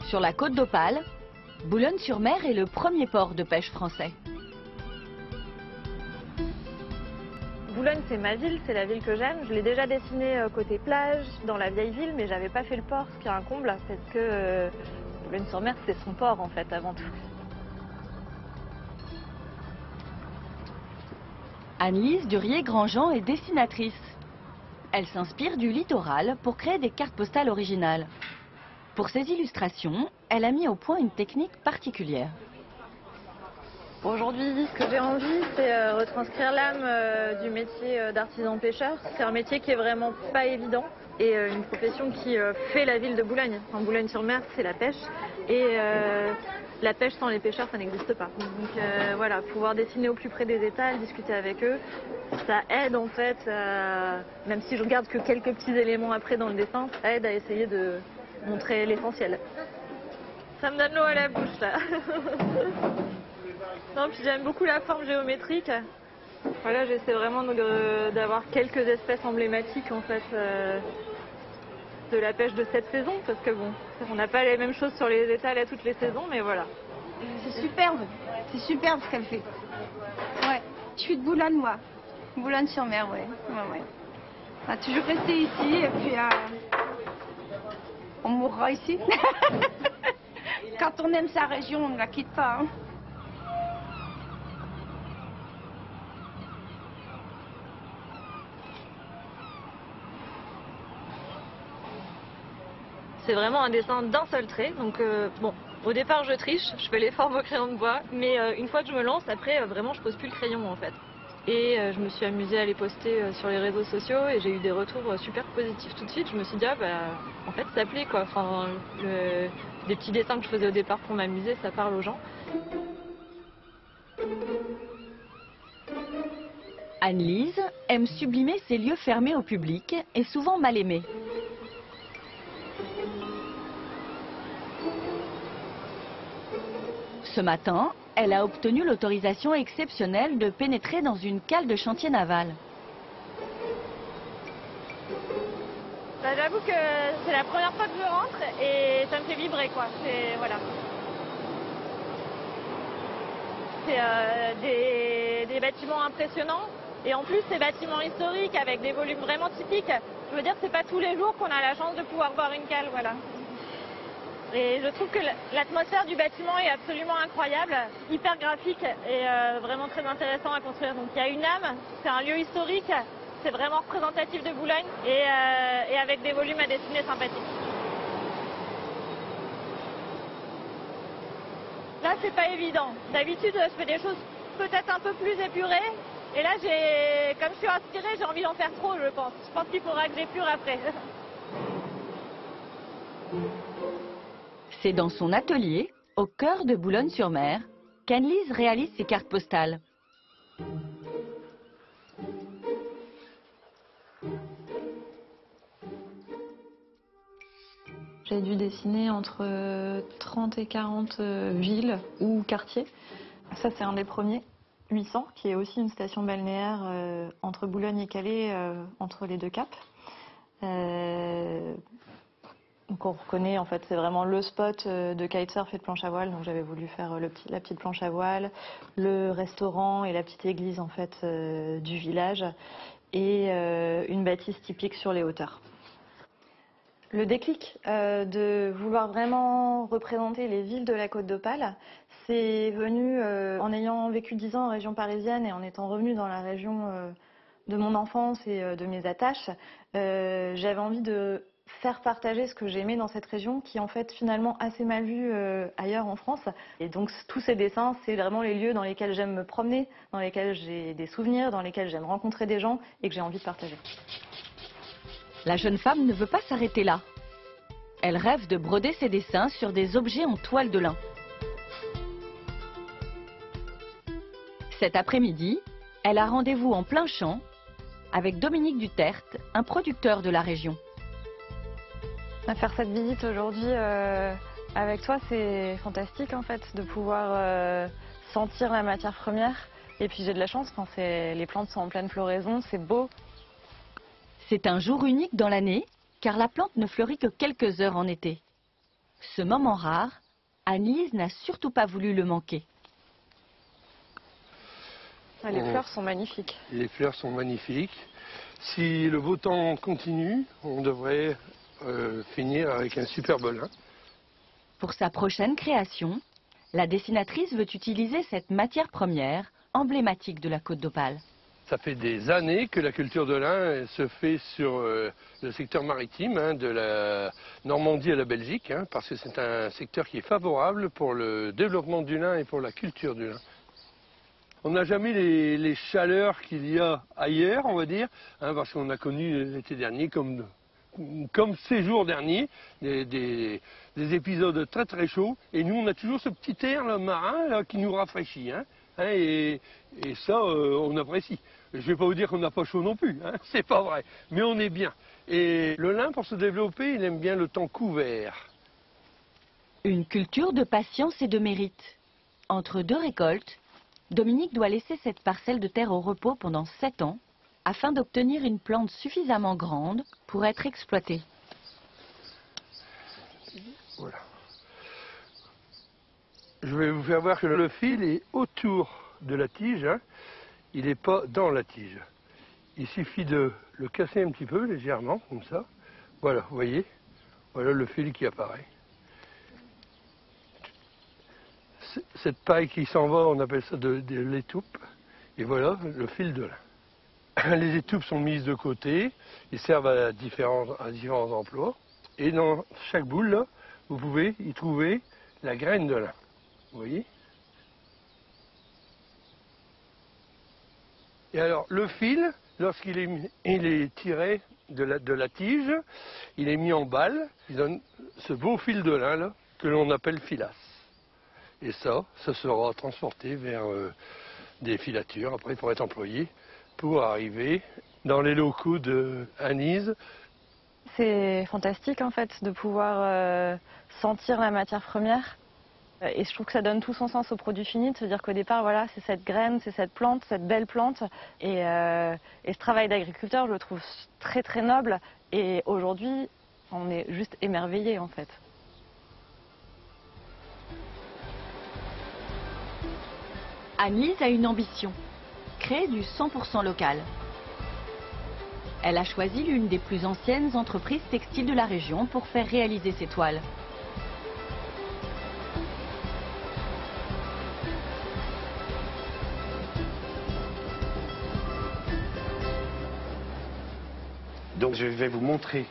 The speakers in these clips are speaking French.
Sur la côte d'Opale, Boulogne-sur-Mer est le premier port de pêche français. Boulogne, c'est ma ville, c'est la ville que j'aime. Je l'ai déjà dessinée côté plage, dans la vieille ville, mais j'avais pas fait le port, ce qui est un comble, parce que Boulogne-sur-Mer, c'est son port, en fait, avant tout. Anne-Lise Durier-Grandjean est dessinatrice. Elle s'inspire du littoral pour créer des cartes postales originales. Pour ses illustrations, elle a mis au point une technique particulière. Aujourd'hui, ce que j'ai envie, c'est retranscrire l'âme du métier d'artisan pêcheur. C'est un métier qui est vraiment pas évident et une profession qui fait la ville de Boulogne. En Boulogne-sur-Mer, c'est la pêche et la pêche sans les pêcheurs, ça n'existe pas. Donc voilà, pouvoir dessiner au plus près des étals, discuter avec eux, ça aide en fait, même si je regarde que quelques petits éléments après dans le dessin, ça aide à essayer de montrer l'essentiel. Ça me donne l'eau à la bouche là. Non, puis j'aime beaucoup la forme géométrique. Voilà, j'essaie vraiment d'avoir quelques espèces emblématiques en fait de la pêche de cette saison, parce que bon, on n'a pas les mêmes choses sur les étals à toutes les saisons, mais voilà. C'est superbe ce qu'elle fait. Ouais, je suis de Boulogne moi, Boulogne-sur-Mer, ouais. On va toujours rester ici et puis on mourra ici. Quand on aime sa région, on ne la quitte pas. Hein. C'est vraiment un dessin d'un seul trait, donc bon, au départ je triche, je fais les formes au crayon de bois, mais une fois que je me lance, après vraiment je pose plus le crayon en fait. Et je me suis amusée à les poster sur les réseaux sociaux et j'ai eu des retours super positifs tout de suite. Je me suis dit, ah bah en fait ça plaît quoi, enfin, des petits dessins que je faisais au départ pour m'amuser, ça parle aux gens. Anne-Lise aime sublimer ses lieux fermés au public et souvent mal aimés. Ce matin, elle a obtenu l'autorisation exceptionnelle de pénétrer dans une cale de chantier naval. Bah, j'avoue que c'est la première fois que je rentre et ça me fait vibrer quoi. Voilà. C'est des bâtiments impressionnants et en plus ces bâtiments historiques avec des volumes vraiment typiques. Je veux dire, c'est pas tous les jours qu'on a la chance de pouvoir voir une cale, voilà. Et je trouve que l'atmosphère du bâtiment est absolument incroyable, hyper graphique et vraiment très intéressant à construire. Donc il y a une âme, c'est un lieu historique, c'est vraiment représentatif de Boulogne et avec des volumes à dessiner sympathiques. Là c'est pas évident. D'habitude je fais des choses peut-être un peu plus épurées et là comme je suis inspirée, j'ai envie d'en faire trop je pense. Je pense qu'il faudra que j'épure après. C'est dans son atelier, au cœur de Boulogne-sur-Mer, qu'Anne-Lise réalise ses cartes postales. J'ai dû dessiner entre 30 et 40 villes ou quartiers. Ça, c'est un des premiers, 800, qui est aussi une station balnéaire entre Boulogne et Calais, entre les deux caps. Donc on reconnaît, en fait, c'est vraiment le spot de kitesurf et de planche à voile. Donc j'avais voulu faire la petite planche à voile, le restaurant et la petite église, en fait, du village, et une bâtisse typique sur les hauteurs. Le déclic de vouloir vraiment représenter les villes de la Côte d'Opale, c'est venu en ayant vécu 10 ans en région parisienne et en étant revenue dans la région de mon enfance et de mes attaches. J'avais envie de faire partager ce que j'aimais dans cette région qui est en fait finalement assez mal vue ailleurs en France. Et donc tous ces dessins, c'est vraiment les lieux dans lesquels j'aime me promener, dans lesquels j'ai des souvenirs, dans lesquels j'aime rencontrer des gens et que j'ai envie de partager. La jeune femme ne veut pas s'arrêter là. Elle rêve de broder ses dessins sur des objets en toile de lin. Cet après-midi, elle a rendez-vous en plein champ avec Dominique Duterte, un producteur de la région. Faire cette visite aujourd'hui avec toi, c'est fantastique en fait, de pouvoir sentir la matière première. Et puis j'ai de la chance, les plantes sont en pleine floraison, c'est beau. C'est un jour unique dans l'année, car la plante ne fleurit que quelques heures en été. Ce moment rare, Anne-Lise n'a surtout pas voulu le manquer. Ah, les fleurs sont magnifiques. Les fleurs sont magnifiques. Si le beau temps continue, on devrait finir avec un superbe lin. Pour sa prochaine création, la dessinatrice veut utiliser cette matière première emblématique de la Côte d'Opale. Ça fait des années que la culture de lin se fait sur le secteur maritime, hein, de la Normandie à la Belgique, hein, parce que c'est un secteur qui est favorable pour le développement du lin et pour la culture du lin. On n'a jamais les chaleurs qu'il y a ailleurs, on va dire, hein, parce qu'on a connu l'été dernier, comme ces jours derniers, des épisodes très très chauds. Et nous, on a toujours ce petit air là, marin là, qui nous rafraîchit. Hein, et ça, on apprécie. Je ne vais pas vous dire qu'on n'a pas chaud non plus, hein, c'est pas vrai. Mais on est bien. Et le lin, pour se développer, il aime bien le temps couvert. Une culture de patience et de mérite. Entre deux récoltes, Dominique doit laisser cette parcelle de terre au repos pendant 7 ans afin d'obtenir une plante suffisamment grande pour être exploitée. Voilà. Je vais vous faire voir que le fil est autour de la tige, hein. Il n'est pas dans la tige. Il suffit de le casser un petit peu, légèrement, comme ça. Voilà, vous voyez, voilà le fil qui apparaît. Cette paille qui s'en va, on appelle ça de l'étoupe. Et voilà le fil de lin. Les étoupes sont mises de côté, ils servent à différents emplois. Et dans chaque boule, là, vous pouvez y trouver la graine de lin. Vous voyez? Et alors, le fil, lorsqu'il est tiré de la tige, il est mis en balle, il donne ce beau fil de lin, là, que l'on appelle filasse. Et ça sera transporté vers des filatures, après pour être employé, pour arriver dans les locaux de Anne-Lise. C'est fantastique en fait de pouvoir sentir la matière première. Et je trouve que ça donne tout son sens au produit fini, de se dire qu'au départ, voilà, c'est cette graine, c'est cette plante, cette belle plante. Et ce travail d'agriculteur, je le trouve très très noble. Et aujourd'hui, on est juste émerveillés en fait. Anne-Lise a une ambition, créer du 100% local. Elle a choisi l'une des plus anciennes entreprises textiles de la région pour faire réaliser ses toiles. Donc je vais vous montrer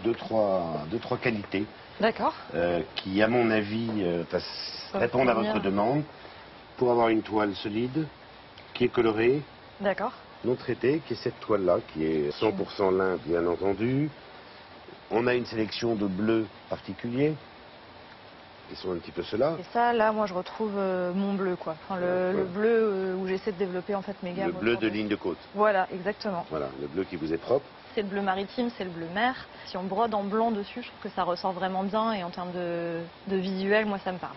deux, trois qualités D'accord. qui, à mon avis, répondent à votre demande pour avoir une toile solide, qui est colorée, D'accord. non traitée, qui est cette toile-là, qui est 100% lin, bien entendu. On a une sélection de bleus particuliers, qui sont un petit peu ceux-là. Et ça, là, moi, je retrouve mon bleu, quoi. Enfin, le bleu où j'essaie de développer en fait mes gammes. Le bleu de ligne de côte. Voilà, exactement. Voilà, le bleu qui vous est propre. C'est le bleu maritime, c'est le bleu mer. Si on brode en blanc dessus, je trouve que ça ressort vraiment bien et en termes de visuel, moi, ça me parle.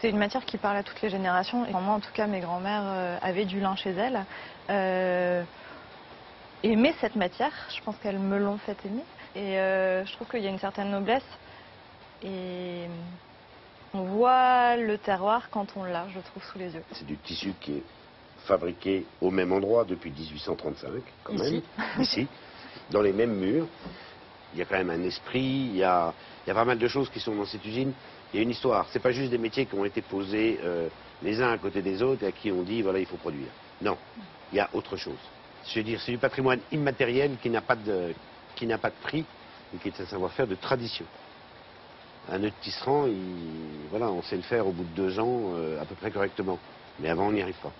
C'est une matière qui parle à toutes les générations. Et moi, en tout cas, mes grands-mères avaient du lin chez elles. Aimaient cette matière. Je pense qu'elles me l'ont fait aimer. Et je trouve qu'il y a une certaine noblesse. Et on voit le terroir quand on l'a, je trouve, sous les yeux. C'est du tissu qui est fabriqué au même endroit depuis 1835, quand même. Ici, dans les mêmes murs. Il y a quand même un esprit, il y a pas mal de choses qui sont dans cette usine. Il y a une histoire. C'est pas juste des métiers qui ont été posés les uns à côté des autres et à qui on dit, voilà, il faut produire. Non, il y a autre chose. Je veux dire, c'est du patrimoine immatériel qui n'a pas de prix, mais qui est un savoir-faire de tradition. Un nœud de tisserand, voilà, on sait le faire au bout de 2 ans à peu près correctement. Mais avant, on n'y arrive pas.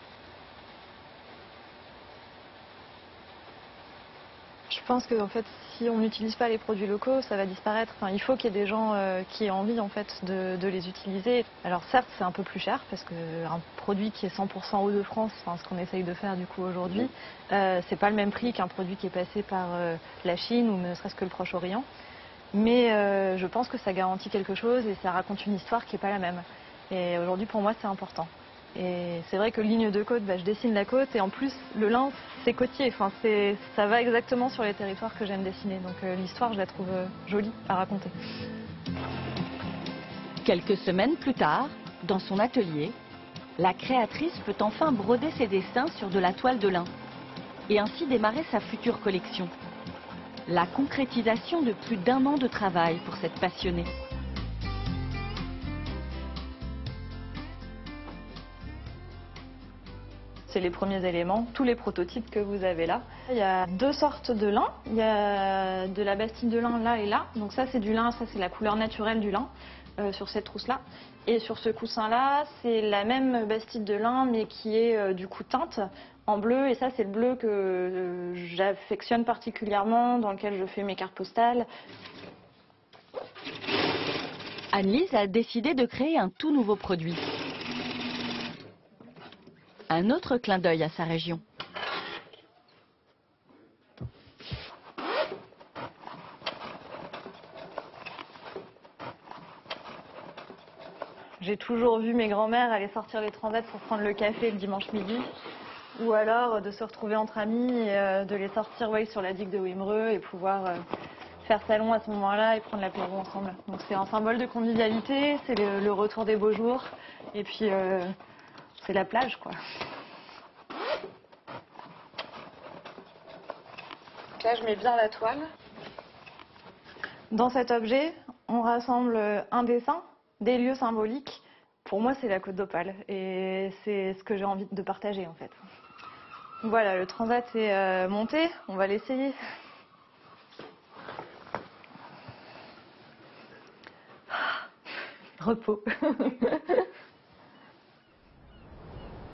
Je pense que en fait, si on n'utilise pas les produits locaux, ça va disparaître. Enfin, il faut qu'il y ait des gens qui aient envie en fait de les utiliser. Alors certes, c'est un peu plus cher parce qu'un produit qui est 100% eau de France, enfin, ce qu'on essaye de faire du coup aujourd'hui, c'est pas le même prix qu'un produit qui est passé par la Chine ou ne serait-ce que le Proche-Orient. Mais je pense que ça garantit quelque chose et ça raconte une histoire qui n'est pas la même. Et aujourd'hui, pour moi, c'est important. Et c'est vrai que ligne de côte, je dessine la côte et en plus le lin c'est côtier, enfin, ça va exactement sur les territoires que j'aime dessiner. Donc l'histoire je la trouve jolie à raconter. Quelques semaines plus tard, dans son atelier, la créatrice peut enfin broder ses dessins sur de la toile de lin et ainsi démarrer sa future collection. La concrétisation de plus d'1 an de travail pour cette passionnée. C'est les premiers éléments, tous les prototypes que vous avez là. Il y a 2 sortes de lin. Il y a de la bastide de lin là et là. Donc ça c'est du lin, ça c'est la couleur naturelle du lin sur cette trousse-là. Et sur ce coussin-là, c'est la même bastide de lin mais qui est du coup teinte en bleu. Et ça c'est le bleu que j'affectionne particulièrement, dans lequel je fais mes cartes postales. Anne-Lise a décidé de créer un tout nouveau produit. Un autre clin d'œil à sa région. J'ai toujours vu mes grands-mères aller sortir les transats pour prendre le café le dimanche midi. Ou alors de se retrouver entre amis et de les sortir sur la digue de Wimereux et pouvoir faire salon à ce moment-là et prendre l'apéro ensemble. Donc c'est un symbole de convivialité, c'est le retour des beaux jours. Et puis c'est la plage quoi. Là, je mets bien la toile. Dans cet objet, on rassemble un dessin, des lieux symboliques. Pour moi, c'est la Côte d'Opale et c'est ce que j'ai envie de partager en fait. Voilà, le transat est monté, on va l'essayer. Repos.